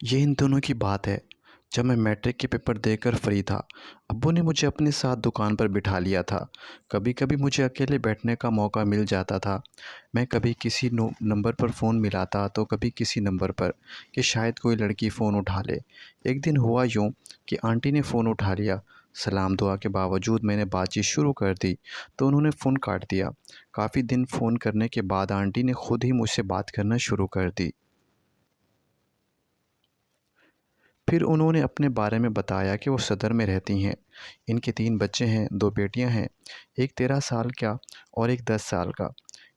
ये इन दिनों की बात है, जब मैं मैट्रिक के पेपर देकर फ्री था। अब्बू ने मुझे अपने साथ दुकान पर बिठा लिया था। कभी कभी मुझे अकेले बैठने का मौका मिल जाता था। मैं कभी किसी नंबर पर फ़ोन मिलाता तो कभी किसी नंबर पर कि शायद कोई लड़की फ़ोन उठा ले। एक दिन हुआ यूँ कि आंटी ने फ़ोन उठा लिया। सलाम दुआ के बावजूद मैंने बातचीत शुरू कर दी तो उन्होंने फ़ोन काट दिया। काफ़ी दिन फ़ोन करने के बाद आंटी ने खुद ही मुझसे बात करना शुरू कर दी। फिर उन्होंने अपने बारे में बताया कि वो सदर में रहती हैं। इनके 3 बच्चे हैं, 2 बेटियां हैं, एक 13 साल का और एक 10 साल का।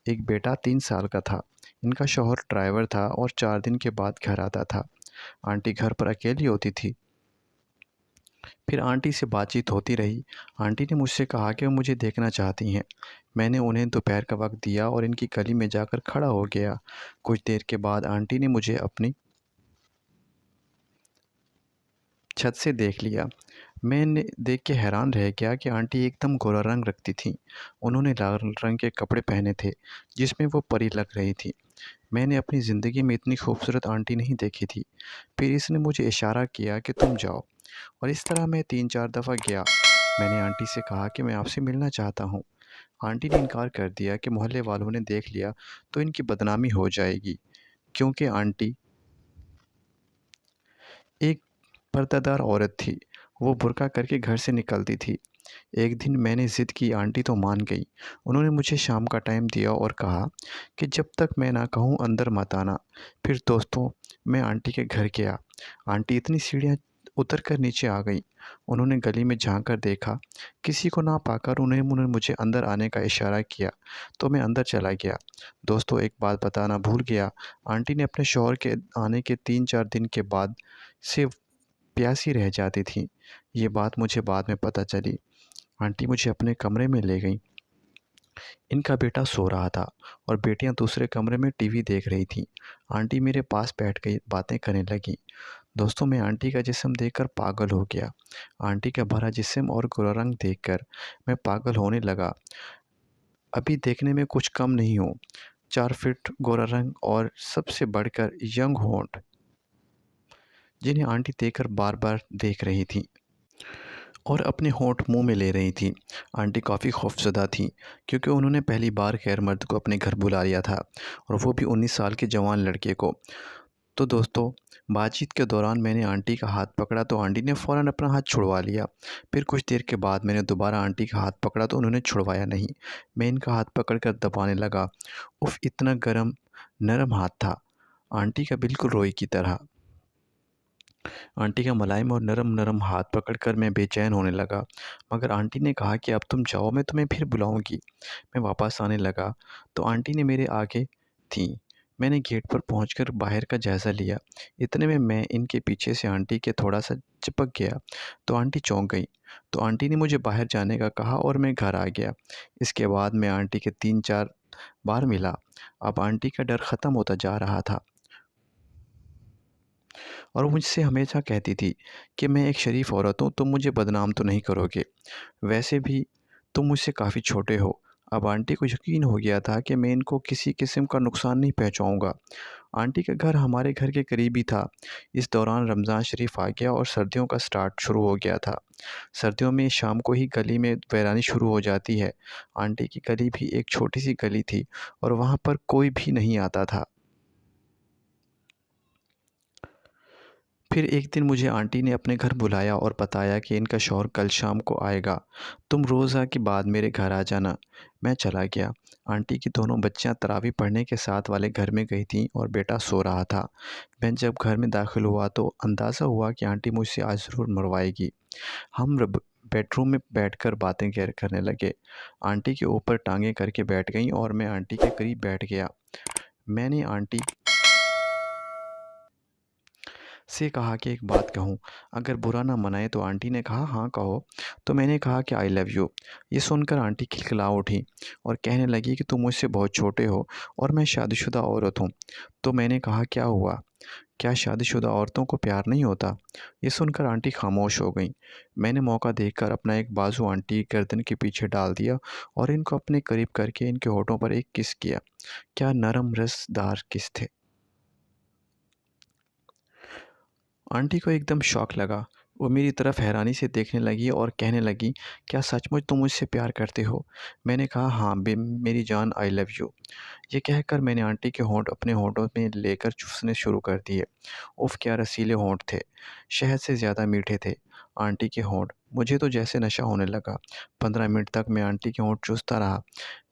एक बेटा 3 साल का था। इनका शौहर ड्राइवर था और 4 दिन के बाद घर आता था। आंटी घर पर अकेली होती थी। फिर आंटी से बातचीत होती रही। आंटी ने मुझसे कहा कि वो मुझे देखना चाहती हैं। मैंने उन्हें दोपहर का वक्त दिया और इनकी गली में जाकर खड़ा हो गया। कुछ देर के बाद आंटी ने मुझे अपनी छत से देख लिया। मैंने देख के हैरान रह गया कि आंटी एकदम गोरा रंग रखती थीं। उन्होंने लाल रंग के कपड़े पहने थे, जिसमें वो परी लग रही थी। मैंने अपनी ज़िंदगी में इतनी खूबसूरत आंटी नहीं देखी थी। फिर इसने मुझे इशारा किया कि तुम जाओ, और इस तरह मैं 3-4 दफ़ा गया। मैंने आंटी से कहा कि मैं आपसे मिलना चाहता हूँ। आंटी ने इनकार कर दिया कि मोहल्ले वालों ने देख लिया तो इनकी बदनामी हो जाएगी, क्योंकि आंटी एक पर्दादार औरत थी। वो बुर्का करके घर से निकलती थी। एक दिन मैंने ज़िद की, आंटी तो मान गई। उन्होंने मुझे शाम का टाइम दिया और कहा कि जब तक मैं ना कहूँ अंदर मत आना। फिर दोस्तों, मैं आंटी के घर गया। आंटी इतनी सीढ़ियाँ उतर कर नीचे आ गई। उन्होंने गली में झांक कर देखा। किसी को ना पाकर उन्होंने मुझे अंदर आने का इशारा किया, तो मैं अंदर चला गया। दोस्तों, एक बात बताना भूल गया। आंटी ने अपने शौहर के आने के 3-4 दिन के बाद से प्यासी रह जाती थीं। ये बात मुझे बाद में पता चली। आंटी मुझे अपने कमरे में ले गईं। इनका बेटा सो रहा था और बेटियां दूसरे कमरे में टीवी देख रही थीं। आंटी मेरे पास बैठ गई, बातें करने लगी। दोस्तों, मैं आंटी का जिस्म देखकर पागल हो गया। आंटी का भरा जिस्म और गोरा रंग देखकर मैं पागल होने लगा। अभी देखने में कुछ कम नहीं हूँ। 4 फीट गोरा रंग और सबसे बढ़कर यंग होंठ, जिन्हें आंटी देखकर बार-बार देख रही थीं और अपने होंठ मुंह में ले रही थी। आंटी काफ़ी खौफज़दा थीं, क्योंकि उन्होंने पहली बार गैर मर्द को अपने घर बुला लिया था, और वो भी 19 साल के जवान लड़के को। तो दोस्तों, बातचीत के दौरान मैंने आंटी का हाथ पकड़ा तो आंटी ने फ़ौरन अपना हाथ छुड़वा लिया। फिर कुछ देर के बाद मैंने दोबारा आंटी का हाथ पकड़ा तो उन्होंने छुड़वाया नहीं। मैं इनका हाथ पकड़कर दबाने लगा। उफ़! इतना गरम, नरम हाथ था, आंटी का बिल्कुल रोई की तरह। आंटी का मुलायम और नरम-नरम हाथ पकड़कर मैं बेचैन होने लगा, मगर आंटी ने कहा कि अब तुम जाओ, मैं तुम्हें फिर बुलाऊँगी। मैं वापस आने लगा, तो आंटी ने मेरे आगे थीं। मैंने गेट पर पहुंचकर बाहर का जायज़ा लिया। इतने में मैं इनके पीछे से आंटी के थोड़ा-सा चिपक गया, तो आंटी चौंक गईं। तो आंटी ने मुझे बाहर जाने का कहा और मैं घर आ गया। इसके बाद मैं आंटी के 3-4 बार मिला। अब आंटी का डर ख़त्म होता जा रहा था। और वो मुझसे हमेशा कहती थी कि मैं एक शरीफ औरत हूँ, तुम मुझे बदनाम तो नहीं करोगे। वैसे भी तुम मुझसे काफ़ी छोटे हो। अब आंटी को यकीन हो गया था कि मैं इनको किसी किस्म का नुकसान नहीं पहुँचाऊँगा। आंटी का घर हमारे घर के करीब ही था। इस दौरान रमज़ान शरीफ आ गया और सर्दियों का स्टार्ट शुरू हो गया था। सर्दियों में शाम को ही गली में वीरानी शुरू हो जाती है। आंटी की गली भी एक छोटी-सी गली थी और वहाँ पर कोई भी नहीं आता था। फिर एक दिन मुझे आंटी ने अपने घर बुलाया और बताया कि इनका शौहर कल शाम को आएगा। तुम रोज़ा के बाद मेरे घर आ जाना। मैं चला गया। आंटी की दोनों बच्चियां तरावी पढ़ने के साथ वाले घर में गई थीं और बेटा सो रहा था। मैं जब घर में दाखिल हुआ तो अंदाज़ा हुआ कि आंटी मुझसे आज ज़रूर मरवाएगी। हम बेडरूम में बैठकर बातें करने लगे। आंटी के ऊपर टांगें करके बैठ गईं और मैं आंटी के करीब बैठ गया। मैंने आंटी से कहा कि एक बात कहूँ, अगर बुरा ना मनाए तो। आंटी ने कहा, हाँ कहो। तो मैंने कहा कि आई लव यू। ये सुनकर आंटी खिलखिला उठी और कहने लगी कि तुम मुझसे बहुत छोटे हो और मैं शादीशुदा औरत हूँ। तो मैंने कहा, क्या हुआ? क्या शादीशुदा औरतों को प्यार नहीं होता? ये सुनकर आंटी खामोश हो गईं। मैंने मौका देखकर अपना एक बाजू आंटी की गर्दन के पीछे डाल दिया और इनको अपने करीब करके इनके होठों पर एक किस किया। क्या नरम रसदार किस थे! आंटी को एकदम शॉक लगा। वो मेरी तरफ हैरानी से देखने लगी और कहने लगी, क्या सचमुच तुम मुझसे प्यार करते हो? मैंने कहा, हाँ बे मेरी जान, आई लव यू। ये कहकर मैंने आंटी के होंठ अपने होंठों में लेकर चूसने शुरू कर दिए। उफ़, क्या रसीले होंठ थे! शहद से ज़्यादा मीठे थे आंटी के होंठ। मुझे तो जैसे नशा होने लगा। 15 मिनट तक मैं आंटी के होंठ चूसता रहा।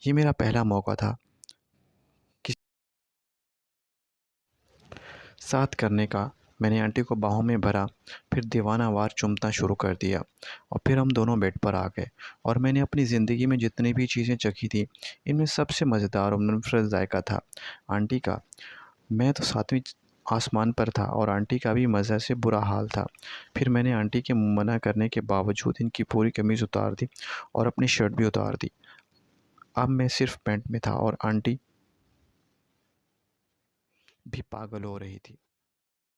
ये मेरा पहला मौका था साथ करने का। मैंने आंटी को बाहों में भरा, फिर दीवानावार चूमना शुरू कर दिया और फिर हम दोनों बेड पर आ गए। और मैंने अपनी ज़िंदगी में जितनी भी चीज़ें चखी थी, इनमें सबसे मज़ेदार और मुनफ़्रिद जायका था आंटी का। मैं तो 7वीं आसमान पर था और आंटी का भी मज़े से बुरा हाल था। फिर मैंने आंटी के मना करने के बावजूद इनकी पूरी कमीज़ उतार दी और अपनी शर्ट भी उतार दी। अब मैं सिर्फ़ पैंट में था और आंटी भी पागल हो रही थी।